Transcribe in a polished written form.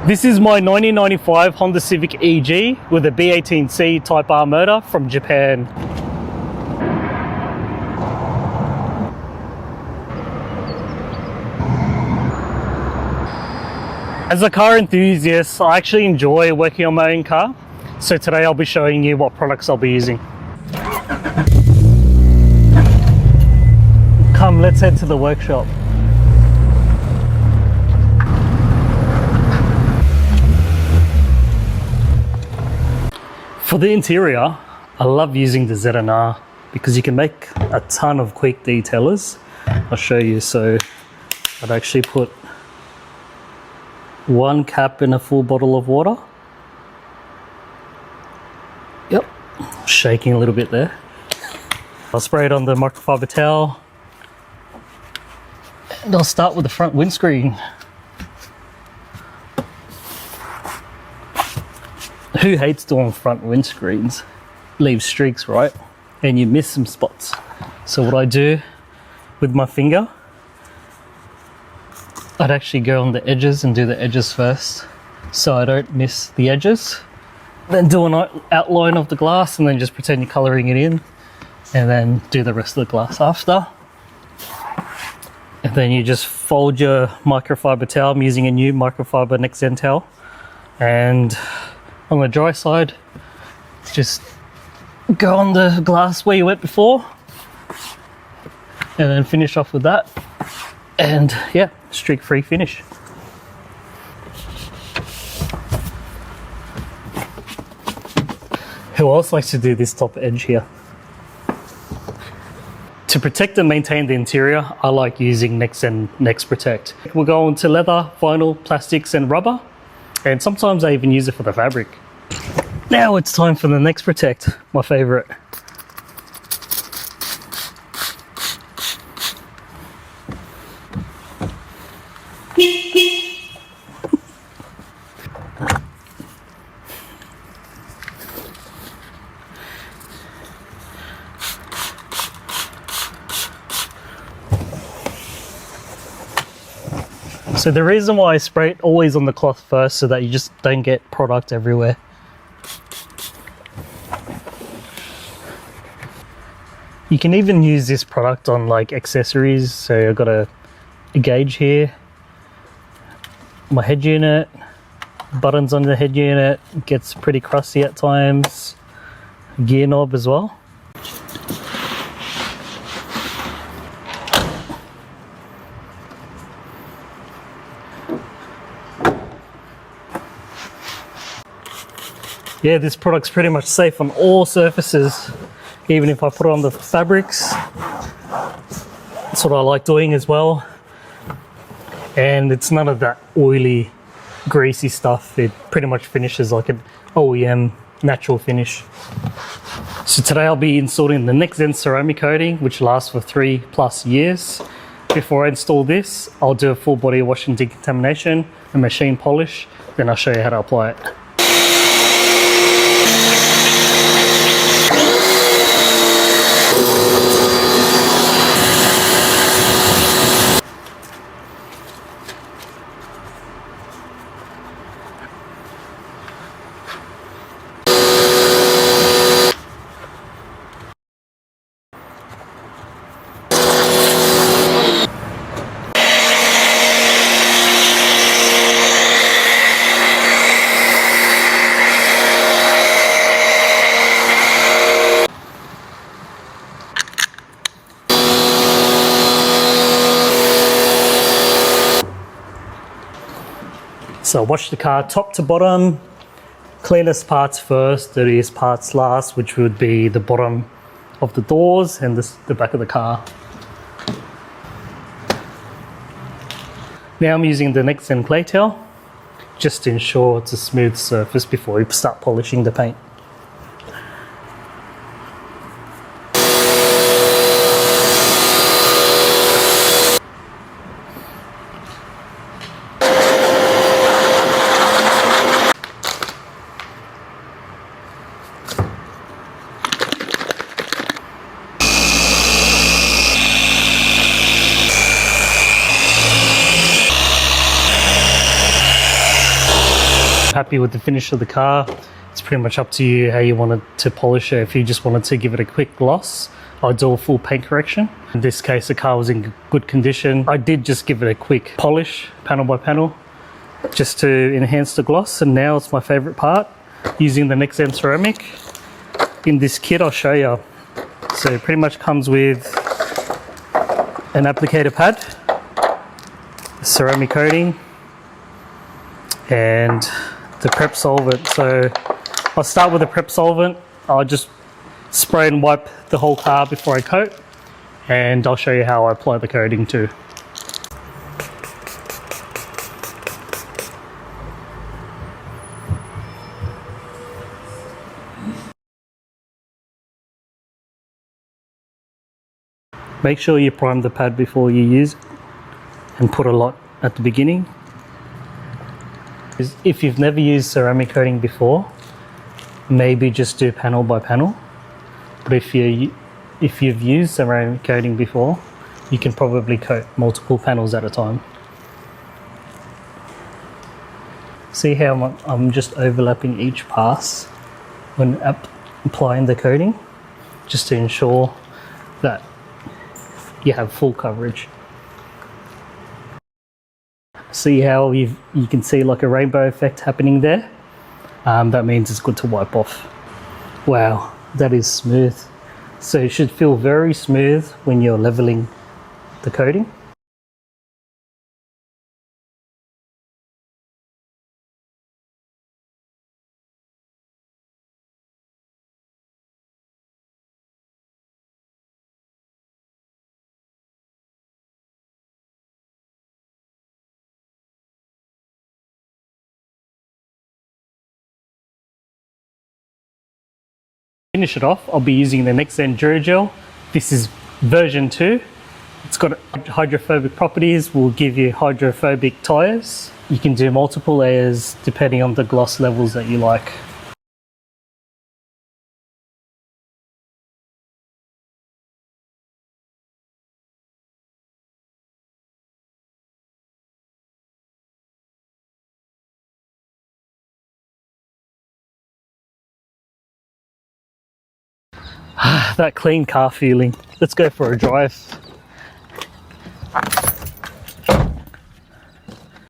This is my 1995 Honda Civic EG with a B18C Type R motor from Japan. As a car enthusiast, I actually enjoy working on my own car. So today I'll be showing you what products I'll be using. Come, let's head to the workshop. For the interior, I love using the ZNR because you can make a ton of quick detailers. I'll show you. So I'd actually put one cap in a full bottle of water. Yep, shaking a little bit there. I'll spray it on the microfiber towel. And I'll start with the front windscreen. Who hates doing front windscreens? Leaves streaks, right? And you miss some spots. So what I do with my finger, I'd actually go on the edges and do the edges first so I don't miss the edges. Then do an outline of the glass and then just pretend you're colouring it in, and then do the rest of the glass after. And then you just fold your microfiber towel. I'm using a new microfiber NXTZEN towel, and on the dry side, just go on the glass where you went before and then finish off with that. And yeah, streak-free finish. Who else likes to do this top edge here? To protect and maintain the interior, I like using NXTZEN NXT Protect. We'll go on to leather, vinyl, plastics and rubber. And sometimes I even use it for the fabric. Now it's time for the NXT Protect, my favorite. So the reason why I spray it always on the cloth first, so that you just don't get product everywhere. You can even use this product on like accessories. So I've got a gauge here, my head unit, buttons on the head unit, it gets pretty crusty at times, gear knob as well. Yeah, this product's pretty much safe on all surfaces, even if I put it on the fabrics. That's what I like doing as well. And it's none of that oily, greasy stuff. It pretty much finishes like an OEM natural finish. So today I'll be installing the NXTZEN Ceramic Coating, which lasts for 3+ years. Before I install this, I'll do a full body wash and decontamination and machine polish. Then I'll show you how to apply it. So wash the car top to bottom, cleanest parts first, dirtiest parts last, which would be the bottom of the doors and the back of the car. Now I'm using the NXTZEN clay towel just to ensure it's a smooth surface before we start polishing the paint. Happy with the finish of the car. It's pretty much up to you how you wanted to polish it. If you just wanted to give it a quick gloss, I'd do a full paint correction. In this case, the car was in good condition. I did just give it a quick polish, panel by panel, just to enhance the gloss. And now it's my favorite part, using the NXTZEN Ceramic. In this kit, I'll show you. So it pretty much comes with an applicator pad, ceramic coating, and the prep solvent. So I'll start with the prep solvent. I'll just spray and wipe the whole car before I coat, and I'll show you how I apply the coating too. Make sure you prime the pad before you use it, and put a lot at the beginning. If you've never used ceramic coating before, maybe just do panel by panel. But if you've used ceramic coating before, you can probably coat multiple panels at a time. See how I'm just overlapping each pass when applying the coating, just to ensure that you have full coverage. See how you can see like a rainbow effect happening there? That means it's good to wipe off. Wow, that is smooth. So it should feel very smooth when you're leveling the coating. Finish it off, I'll be using the NXTZEN DuroGel. This is version 2. It's got hydrophobic properties, will give you hydrophobic tyres. You can do multiple layers depending on the gloss levels that you like. That clean car feeling. Let's go for a drive.